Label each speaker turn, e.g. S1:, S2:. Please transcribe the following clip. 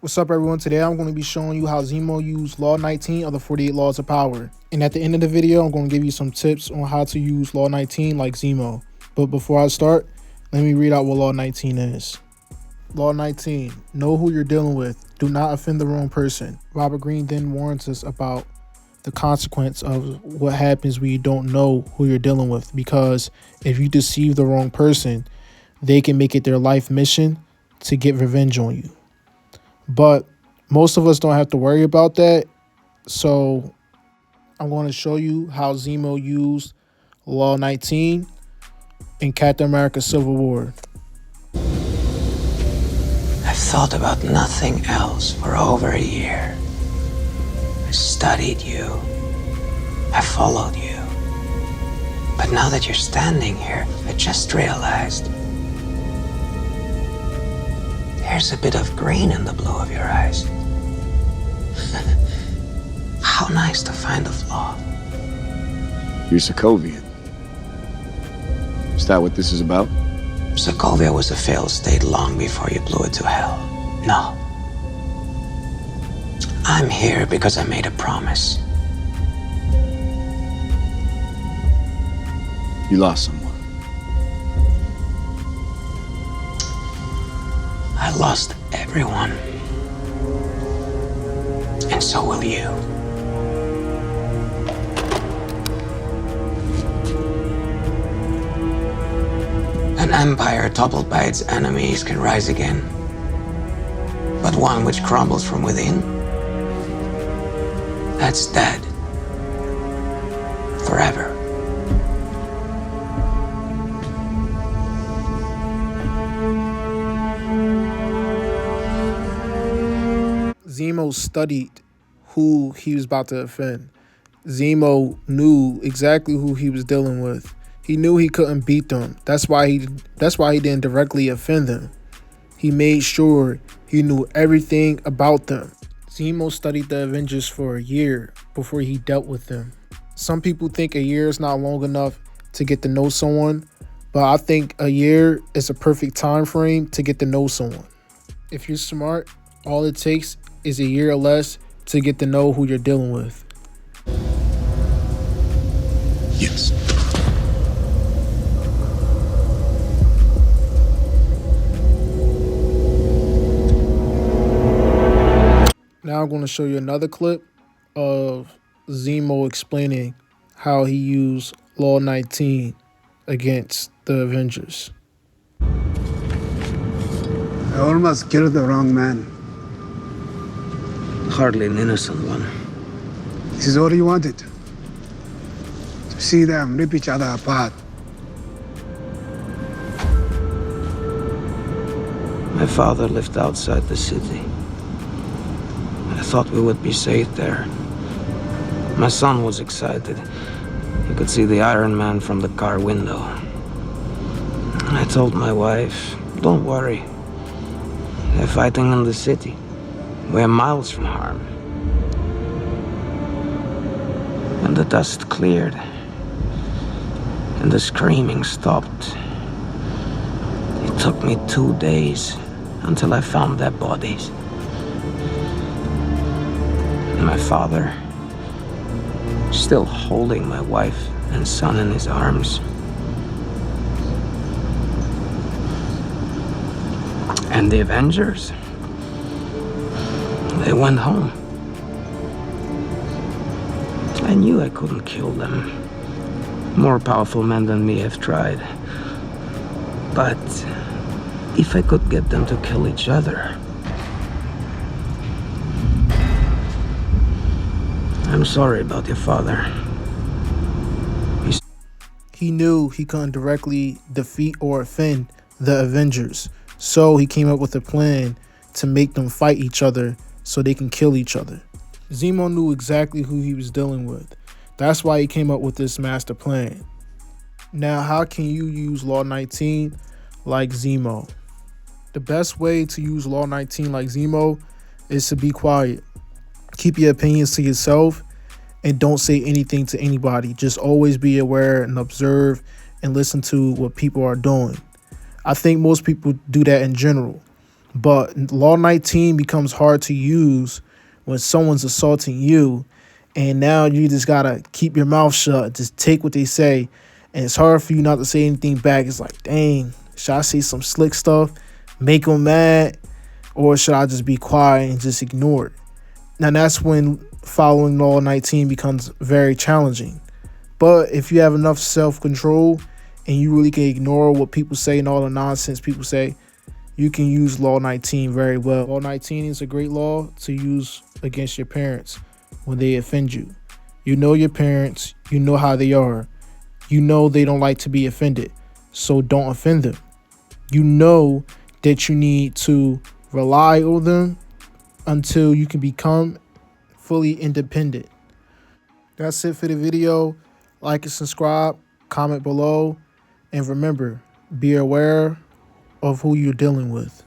S1: What's up, everyone? Today I'm going to be showing you how Zemo used Law 19 of the 48 Laws of Power. And at the end of the video, I'm going to give you some tips on how to use Law 19 like Zemo. But before I start, let me read out what Law 19 is. Law 19, know who you're dealing with. Do not offend the wrong person. Robert Greene then warns us about the consequence of what happens when you don't know who you're dealing with. Because if you deceive the wrong person, they can make it their life mission to get revenge on you. But most of us don't have to worry about that. So I'm going to show you how Zemo used Law 19 in Captain America Civil War.
S2: I've thought about nothing else for over a year. I studied you. I followed you. But now that you're standing here, I just realized there's a bit of green in the blue of your eyes. How nice to find a flaw.
S3: You're Sokovian. Is that what this is about?
S2: Sokovia was a failed state long before you blew it to hell. No. I'm here because I made a promise.
S3: You lost someone.
S2: I lost everyone. And so will you. An empire toppled by its enemies can rise again. But one which crumbles from within, that's dead. Forever.
S1: Zemo studied who he was about to offend. Zemo knew exactly who he was dealing with. He knew he couldn't beat them. That's why he didn't directly offend them. He made sure he knew everything about them. Zemo studied the Avengers for a year before he dealt with them. Some people think a year is not long enough to get to know someone, but I think a year is a perfect time frame to get to know someone. If you're smart, all it takes is a year or less to get to know who you're dealing with.
S3: Yes.
S1: Now I'm going to show you another clip of Zemo explaining how he used Law 19 against the Avengers.
S4: I almost killed the wrong man.
S2: Hardly an innocent one.
S4: This is all you wanted. To see them rip each other apart.
S2: My father lived outside the city. I thought we would be safe there. My son was excited. He could see the Iron Man from the car window. I told my wife, don't worry. They're fighting in the city. We're miles from harm. When the dust cleared and the screaming stopped, it took me 2 days until I found their bodies. And my father, still holding my wife and son in his arms. And the Avengers, they went home. I knew I couldn't kill them. More powerful men than me have tried. But if I could get them to kill each other, I'm sorry about your father.
S1: He knew he couldn't directly defeat or offend the Avengers, so he came up with a plan to make them fight each other so they can kill each other. Zemo knew exactly who he was dealing with. That's why he came up with this master plan. Now, how can you use Law 19 like Zemo? The best way to use Law 19 like Zemo is to be quiet. Keep your opinions to yourself and don't say anything to anybody. Just always be aware and observe and listen to what people are doing. I think most people do that in general. But Law 19 becomes hard to use when someone's assaulting you, and now you just gotta keep your mouth shut, just take what they say, and it's hard for you not to say anything back. It's like, dang, should I say some slick stuff, make them mad, or should I just be quiet and just ignore it? Now that's when following Law 19 becomes very challenging. But if you have enough self-control and you really can ignore what people say and all the nonsense people say, you can use Law 19 very well. Law 19 is a great law to use against your parents when they offend you. You know your parents, you know how they are. You know they don't like to be offended, so don't offend them. You know that you need to rely on them until you can become fully independent. That's it for the video. Like and subscribe, comment below, and remember, be aware of who you're dealing with.